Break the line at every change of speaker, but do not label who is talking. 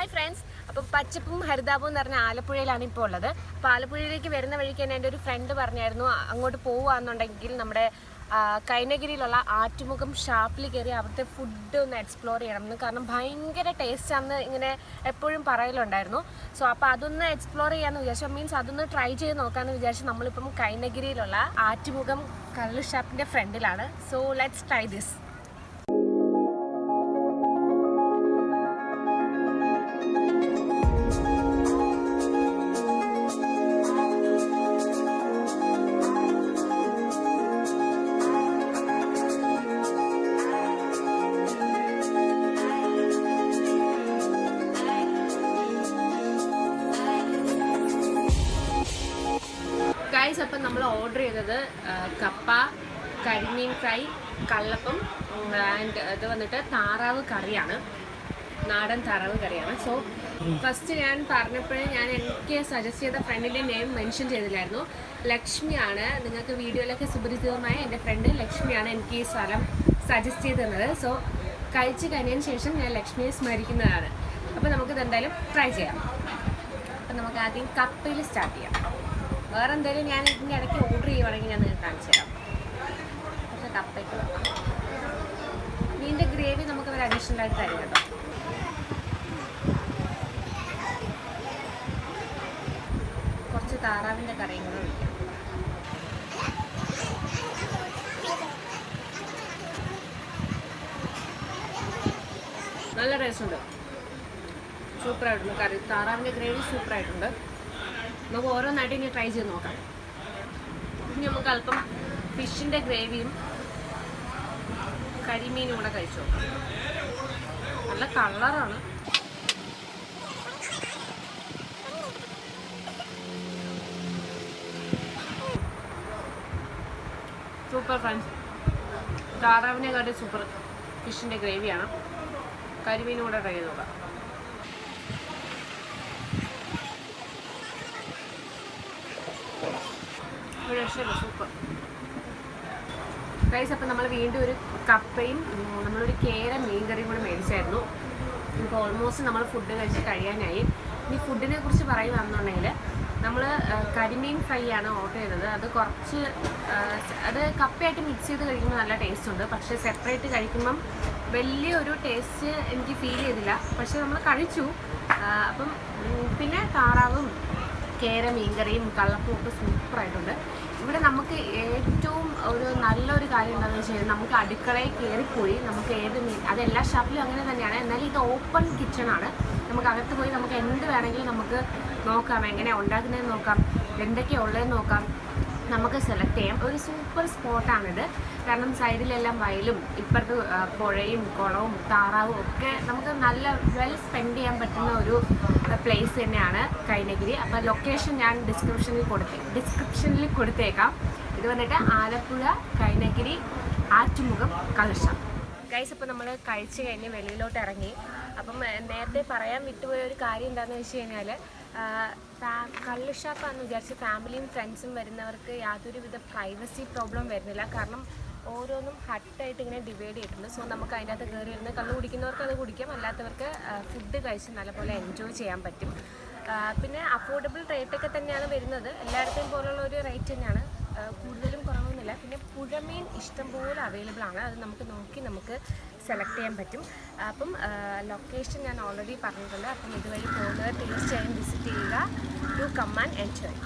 Hi friends, അപ്പോൾ പച്ചപ്പും ഹരിതാപവും എന്ന് പറഞ്ഞാൽ ആലപ്പുഴയിലാണ് ഇപ്പോൾ ഉള്ളത്. അപ്പോൾ ആലപ്പുഴയിലേക്ക് വരുന്ന വഴിക്ക് തന്നെ എൻ്റെ ഒരു ഫ്രണ്ട് പറഞ്ഞായിരുന്നു അങ്ങോട്ട് പോവുകയാണെന്നുണ്ടെങ്കിൽ നമ്മുടെ കൈനഗിരിയിലുള്ള ആറ്റുമുഖം ഷാപ്പിൽ കയറി അവിടുത്തെ ഫുഡ് ഒന്ന് എക്സ്പ്ലോർ ചെയ്യണമെന്ന്. കാരണം ഭയങ്കര ടേസ്റ്റാണെന്ന് ഇങ്ങനെ എപ്പോഴും പറയലുണ്ടായിരുന്നു. സോ അപ്പോൾ അതൊന്ന് എക്സ്പ്ലോർ ചെയ്യാമെന്ന് വിചാരിച്ചു. മീൻസ് അതൊന്ന് ട്രൈ ചെയ്ത് നോക്കാമെന്ന് വിചാരിച്ചു. നമ്മളിപ്പം കൈനഗിരിയിലുള്ള ആറ്റുമുഖം കള്ള് ഷാപ്പിൻ്റെ ഫ്രണ്ടിലാണ്. So let's try this. Guys, അപ്പം നമ്മൾ ഓർഡർ ചെയ്തത് കപ്പ, കരിമീൻ ഫ്രൈ, കള്ളപ്പം ആൻഡ് ഇത് വന്നിട്ട് താറാവ് കറിയാണ്, നാടൻ താറാവ് കറിയാണ്. സോ ഫസ്റ്റ് ഞാൻ പറഞ്ഞപ്പോഴേ ഞാൻ എനിക്ക് സജസ്റ്റ് ചെയ്ത ഫ്രണ്ടിൻ്റെ നെയിം മെൻഷൻ ചെയ്തില്ലായിരുന്നു. ലക്ഷ്മിയാണ്. നിങ്ങൾക്ക് വീഡിയോയിലൊക്കെ സുപരിചിതമായ എൻ്റെ ഫ്രണ്ട് ലക്ഷ്മിയാണ് എനിക്ക് ഈ സ്ഥലം സജസ്റ്റ് ചെയ്ത് തന്നത്. സോ കഴിച്ച് കഴിഞ്ഞതിന് ശേഷം ഞാൻ ലക്ഷ്മിയെ സ്മരിക്കുന്നതാണ്. അപ്പോൾ നമുക്കിത് എന്തായാലും ട്രൈ ചെയ്യാം. അപ്പം നമുക്ക് ആദ്യം കപ്പയിൽ സ്റ്റാർട്ട് ചെയ്യാം. വേറെ എന്തെങ്കിലും ഞാൻ ഇതിൻ്റെ ഇടയ്ക്ക് ഓർഡർ ചെയ്യുവാണെങ്കിൽ ഞാൻ നിങ്ങൾക്ക് കാണിച്ചു തരാം. പക്ഷേ കപ്പയ്ക്ക് മീനിൻ്റെ ഗ്രേവി നമുക്ക് ഒരു അഡീഷണൽ ആയിട്ട് തരും കേട്ടോ. കുറച്ച് താറാവിൻ്റെ കറിയും കൂടെ ഒഴിക്കാം. നല്ല ടേസ്റ്റുണ്ട്, സൂപ്പറായിട്ടുണ്ട് കറി. താറാവിൻ്റെ ഗ്രേവി സൂപ്പറായിട്ടുണ്ട്. നമുക്ക് ഓരോന്നായിട്ട് ഇനി ട്രൈ ചെയ്ത് നോക്കാം. ഇനി നമുക്ക് അല്പം ഫിഷിൻ്റെ ഗ്രേവിയും കരിമീനും കൂടെ കഴിച്ചു നോക്കാം. നല്ല കളറാണ്. സൂപ്പർ ഫ്രണ്ട്സ്, താറാവിനെ കാട്ടി സൂപ്പർ ഫിഷിൻ്റെ ഗ്രേവിയാണ്. കരിമീനും കൂടെ ട്രൈ ചെയ്ത് നോക്കാം. Super guys. അപ്പം നമ്മൾ വീണ്ടും ഒരു കപ്പയും നമ്മളൊരു കേര മീൻകറിയും കൂടെ മേടിച്ചായിരുന്നു. നമുക്ക് ഓൾമോസ്റ്റ് നമ്മൾ ഫുഡ് കഴിച്ച് കഴിയാനായി. ഇനി ഫുഡിനെ കുറിച്ച് പറയുകയാണെന്നുണ്ടെങ്കിൽ നമ്മൾ കരിമീൻ ഫ്രൈ ആണ് ഓർഡർ ചെയ്തത്. അത് കപ്പയായിട്ട് മിക്സ് ചെയ്ത് കഴിക്കുമ്പോൾ നല്ല ടേസ്റ്റ് ഉണ്ട്. പക്ഷേ സെപ്പറേറ്റ് കഴിക്കുമ്പം വലിയൊരു ടേസ്റ്റ് എനിക്ക് ഫീൽ ചെയ്തില്ല. പക്ഷേ നമ്മൾ കഴിച്ചു. അപ്പം പിന്നെ താറാവും കേര മീൻകറിയും കള്ളപ്പും ഒക്കെ സൂപ്പറായിട്ടുണ്ട്. ഇവിടെ നമുക്ക് ഏറ്റവും നല്ലൊരു കാര്യം എന്താണെന്ന് വെച്ച് കഴിഞ്ഞാൽ നമുക്ക് അടുക്കളയിൽ കയറിപ്പോയി നമുക്ക് ഏത് മീൻ, അത് എല്ലാ ഷാപ്പിലും അങ്ങനെ തന്നെയാണ്. എന്നാലും ഇത് ഓപ്പൺ കിച്ചണാണ്. നമുക്ക് അകത്ത് പോയി നമുക്ക് എന്ത് വേണമെങ്കിലും നമുക്ക് നോക്കാം, എങ്ങനെയാണ് ഉണ്ടാക്കുന്നതെന്ന് നോക്കാം, എന്തൊക്കെയാണ് ഉള്ളതെന്ന് നോക്കാം, നമുക്ക് സെലക്ട് ചെയ്യാം. ഒരു സൂപ്പർ സ്പോട്ടാണിത്. കാരണം സൈഡിലെല്ലാം വയലും ഇപ്പുറത്ത് പുഴയും കുളവും താറാവും ഒക്കെ നമുക്ക് നല്ല വെൽ സ്പെൻഡ് ചെയ്യാൻ പറ്റുന്ന ഒരു പ്ലേസ് തന്നെയാണ് കൈനഗിരി. അപ്പോൾ ലൊക്കേഷൻ ഞാൻ ഡിസ്ക്രിപ്ഷനിൽ കൊടുത്തേക്കാം. ഇത് വന്നിട്ട് ആലപ്പുഴ കൈനഗിരി ആറ്റുമുഖം കള്ള് ഷാപ്പ്. ഗൈസ്, അപ്പോൾ നമ്മൾ കഴിച്ച് കഴിഞ്ഞ് വെളിയിലോട്ട് ഇറങ്ങി. അപ്പം നേരത്തെ പറയാൻ വിട്ടുപോയ ഒരു കാര്യം എന്താണെന്ന് വെച്ച് കഴിഞ്ഞാൽ കള്ള് ഷാപ്പാണെന്ന് വിചാരിച്ച് ഫാമിലിയും ഫ്രണ്ട്സും വരുന്നവർക്ക് യാതൊരുവിധ പ്രൈവസി പ്രോബ്ലം വരുന്നില്ല. കാരണം ഓരോന്നും ഹട്ടായിട്ട് ഇങ്ങനെ ഡിവൈഡ് ചെയ്തിട്ടുണ്ട്. സോ നമുക്ക് അതിൻ്റെ അകത്ത് കയറി ഇരുന്ന് കള്ള് കുടിക്കുന്നവർക്ക് അത് കുടിക്കാം, അല്ലാത്തവർക്ക് ഫുഡ് കഴിച്ച് നല്ലപോലെ എൻജോയ് ചെയ്യാൻ പറ്റും. പിന്നെ അഫോർഡബിൾ റേറ്റൊക്കെ തന്നെയാണ് വരുന്നത്. എല്ലായിടത്തെയും പോലുള്ള ഒരു റേറ്റ് തന്നെയാണ്, കൂടുതലും കുറവൊന്നുമില്ല. പിന്നെ പുഴമീൻ ഇഷ്ടംപോലെ അവൈലബിൾ ആണ്. അത് നമുക്ക് സെലക്ട് ചെയ്യാൻ പറ്റും. അപ്പം ലൊക്കേഷൻ ഞാൻ ഓൾറെഡി പറഞ്ഞിട്ടുണ്ട്. അപ്പം ഇതുവഴി പോകുന്നത് തീർച്ചയായും വിസിറ്റ് ചെയ്യുക. To come and enjoy.